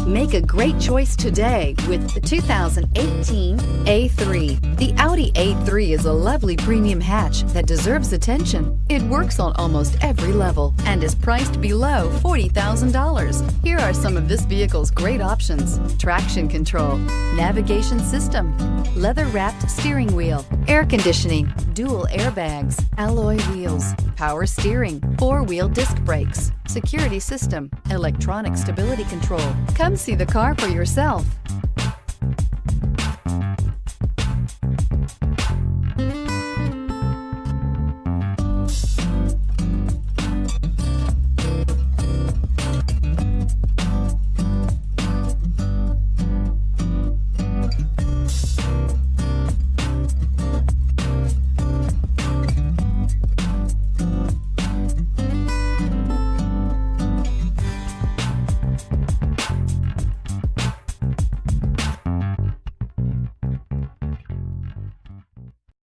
Make a great choice today with the 2018 A3. The Audi A3 is a lovely premium hatch that deserves attention. It works on almost every level and is priced below $40,000. Here are some of this vehicle's great options: traction control, navigation system, leather-wrapped steering wheel, air conditioning, dual airbags, alloy wheels, power steering, four-wheel disc brakes, security system, electronic stability control. Come see the car for yourself.